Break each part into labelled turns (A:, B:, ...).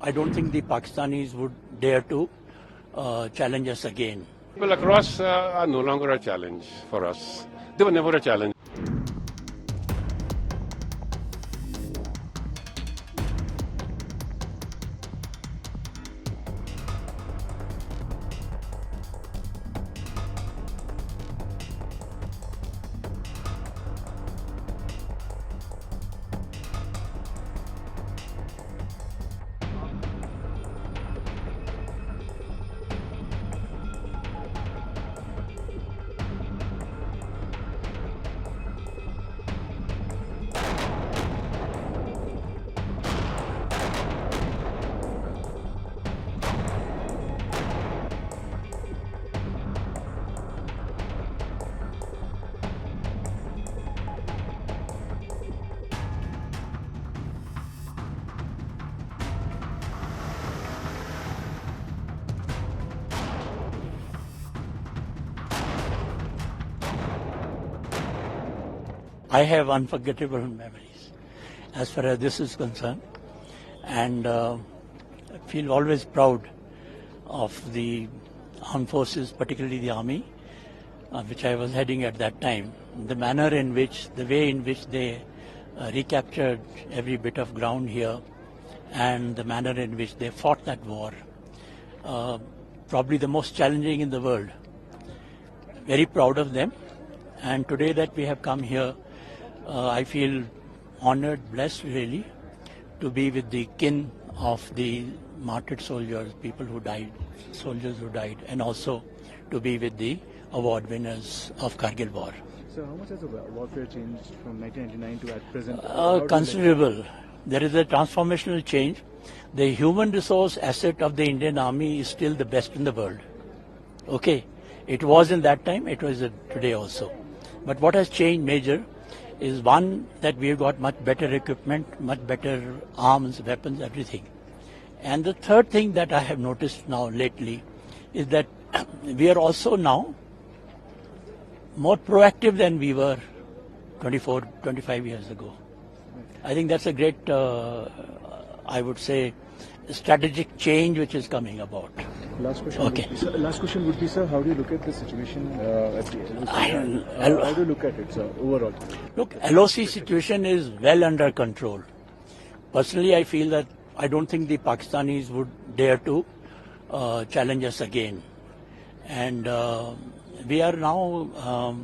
A: I don't think the Pakistanis would dare to challenge us again.
B: People across are no longer a challenge for us. They were never a challenge.
A: I have unforgettable memories as far as this is concerned, and I feel always proud of the armed forces, particularly the army, which I was heading at that time. The way in which they recaptured every bit of ground here, and the manner in which they fought that war, probably the most challenging in the world. Very proud of them, and today that we have come here, I feel honored, blessed really, to be with the kin of the martyred soldiers, soldiers who died, and also to be with the award winners of Kargil War.
C: So how much has the warfare changed from 1999 to at present?
A: Considerable. There is a transformational change. The human resource asset of the Indian Army is still the best in the world. Okay, it was in that time, it was today also. But what has changed major is one, that we have got much better equipment, much better arms, weapons, everything. And the third thing that I have noticed now lately is that we are also now more proactive than we were 24, 25 years ago. I think that's a great, I would say, strategic change which is coming about.
C: Last question.
A: Okay.
C: Last question would be, sir, how do you look at the situation at the LOC? How do you look at it, sir, overall?
A: Look, LOC situation is well under control. Personally, I feel that I don't think the Pakistanis would dare to challenge us again. And we are now,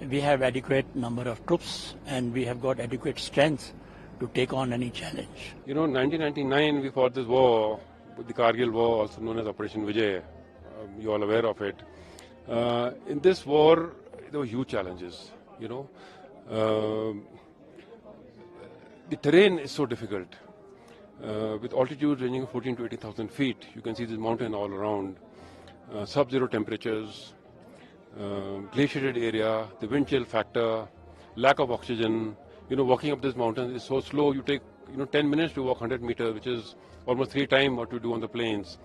A: we have adequate number of troops, and we have got adequate strength to take on any challenge.
B: You know, in 1999 we fought this war, the Kargil War, also known as Operation Vijay. You're all aware of it. In this war, there were huge challenges, you know. The terrain is so difficult. With altitude ranging 14 to 18,000 feet, you can see this mountain all around. Sub-zero temperatures, glaciated area, the wind chill factor, lack of oxygen. You know, walking up this mountain is so slow. You take, 10 minutes to walk 100 meters, which is almost 3 times what you do on the plains.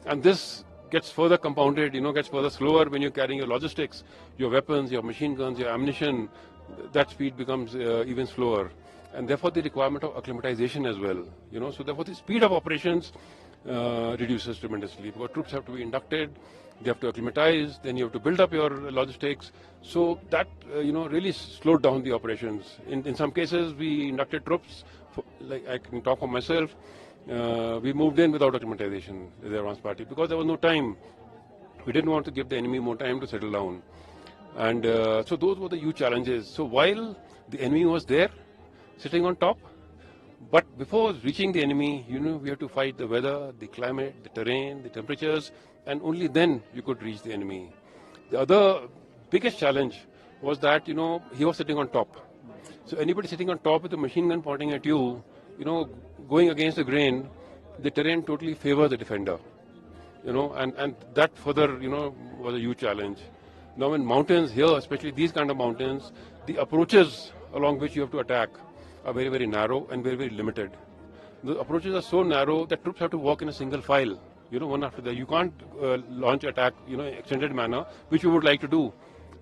B: And this gets further compounded, gets further slower when you're carrying your logistics, your weapons, your machine guns, your ammunition. That speed becomes even slower. And therefore, the requirement of acclimatization as well. So therefore, the speed of operations reduces tremendously, because troops have to be inducted, they have to acclimatize, then you have to build up your logistics. So that, really slowed down the operations. In some cases, we inducted troops, like I can talk for myself, we moved in without acclimatization as the advance party, because there was no time. We didn't want to give the enemy more time to settle down. And so those were the huge challenges. So while the enemy was there, sitting on top, but before reaching the enemy, we have to fight the weather, the climate, the terrain, the temperatures, and only then you could reach the enemy. The other biggest challenge was that, he was sitting on top. So anybody sitting on top with a machine gun pointing at you, going against the grain, the terrain totally favors the defender. And that further, was a huge challenge. Now in mountains here, especially these kind of mountains, the approaches along which you have to attack are very, very narrow and very, very limited. The approaches are so narrow that troops have to walk in a single file, one after the other. You can't launch attack, extended manner, which you would like to do.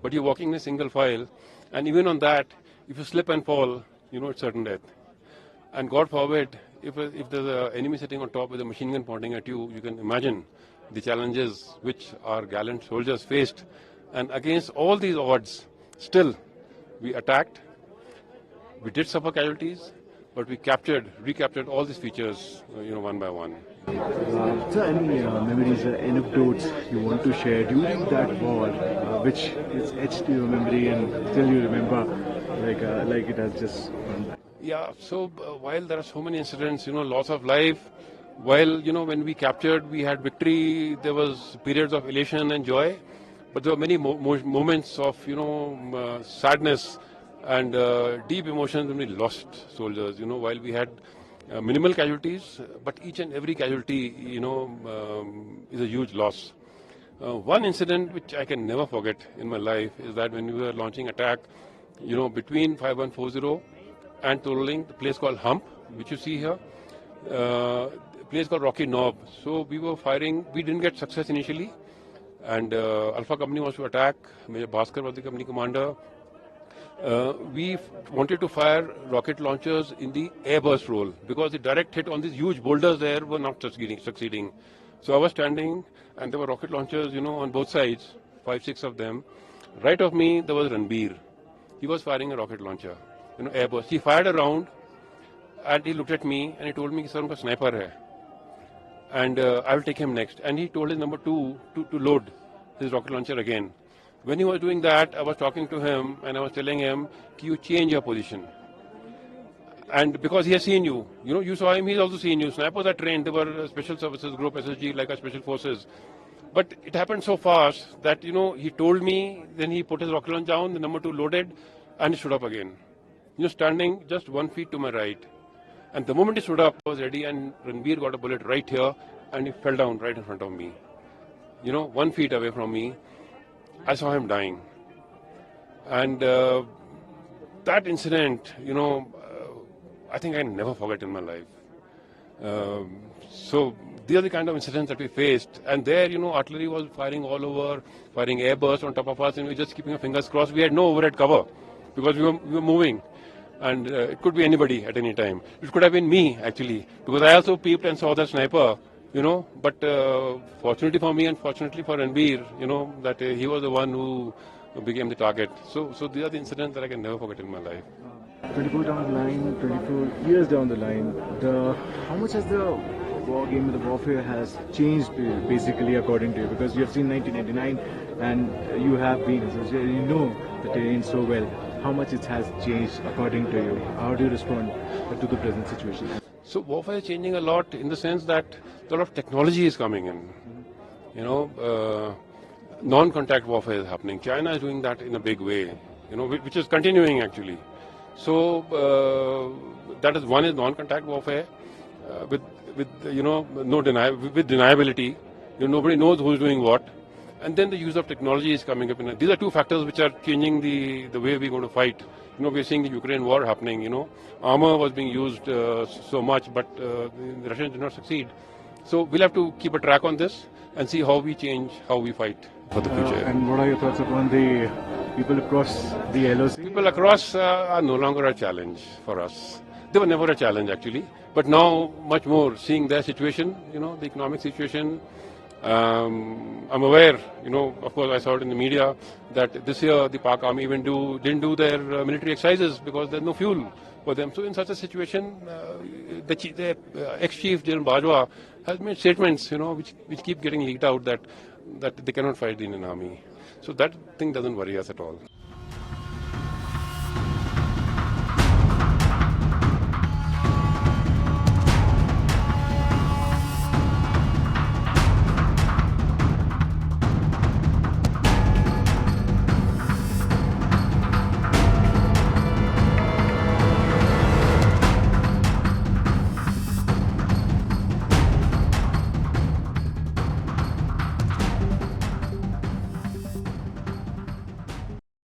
B: But you're walking in a single file, and even on that, if you slip and fall, it's certain death. And God forbid, if there's an enemy sitting on top with a machine gun pointing at you, you can imagine the challenges which our gallant soldiers faced. And against all these odds, still we attacked. We did suffer casualties, but we recaptured all these features, one by one.
C: So any memories or anecdotes you want to share during that war, which is etched to your memory and still you remember, like it has just gone by?
B: Yeah, so while there are so many incidents, loss of life, while, when we captured, we had victory, there was periods of elation and joy, but there were many moments of, sadness and deep emotions when we lost soldiers, while we had minimal casualties, but each and every casualty, is a huge loss. One incident which I can never forget in my life is that when we were launching attack, between 5140 and Tololing, the place called Hump, which you see here, a place called Rocky Knob. So we were firing, we didn't get success initially, and Alpha Company was to attack, Major Bhaskar was the company commander. We wanted to fire rocket launchers in the airburst role because the direct hit on these huge boulders there were not succeeding. So I was standing and there were rocket launchers, on both sides, 5, 6 of them. Right of me, there was Ranbir. He was firing a rocket launcher, airburst. He fired a round and he looked at me and he told me, sir, unka sniper hai. And I will take him next. And he told his number 2 to load his rocket launcher again. When he was doing that, I was talking to him and I was telling him, you change your position. And because he has seen you, you saw him, he's also seen you. Snipers are trained, they were special services group, SSG, like our special forces. But it happened so fast that, he told me, then he put his rocket launcher down, the number 2 loaded, and he stood up again. Standing just 1 feet to my right. And the moment he stood up, I was ready, and Ranbir got a bullet right here, and he fell down right in front of me. 1 feet away from me. I saw him dying. And that incident, I think I never forget in my life. So these are the kind of incidents that we faced. And there, artillery was firing all over, firing airbursts on top of us, and we were just keeping our fingers crossed. We had no overhead cover because we were moving. And it could be anybody at any time. It could have been me, actually, because I also peeped and saw the sniper. But fortunately for me and fortunately for Ranbir, that he was the one who became the target. So these are the incidents that I can never forget in my life.
C: 24 down the line, 24 years down the line, how much has the war game, the warfare has changed basically according to you? Because you have seen 1999 and you have been, you know the terrain so well. How much it has changed according to you? How do you respond to the present situation?
B: So warfare is changing a lot in the sense that a lot of technology is coming in. Non-contact warfare is happening. China is doing that in a big way, which is continuing actually. So that is one is non-contact warfare with deniability. Nobody knows who's doing what. And then the use of technology is coming up. These are two factors which are changing the way we're going to fight. We're seeing the Ukraine war happening, Armor was being used so much, but the Russians did not succeed. So we'll have to keep a track on this and see how we change, how we fight for the future.
C: And what are your thoughts upon the people across the LOC?
B: People across are no longer a challenge for us. They were never a challenge, actually. But now, much more, seeing their situation, the economic situation. I'm aware, of course I saw it in the media, that this year the Pak Army even didn't do their military exercises because there's no fuel for them. So in such a situation, the ex-chief General Bajwa has made statements, which keep getting leaked out that they cannot fight the Indian army. So that thing doesn't worry us at all.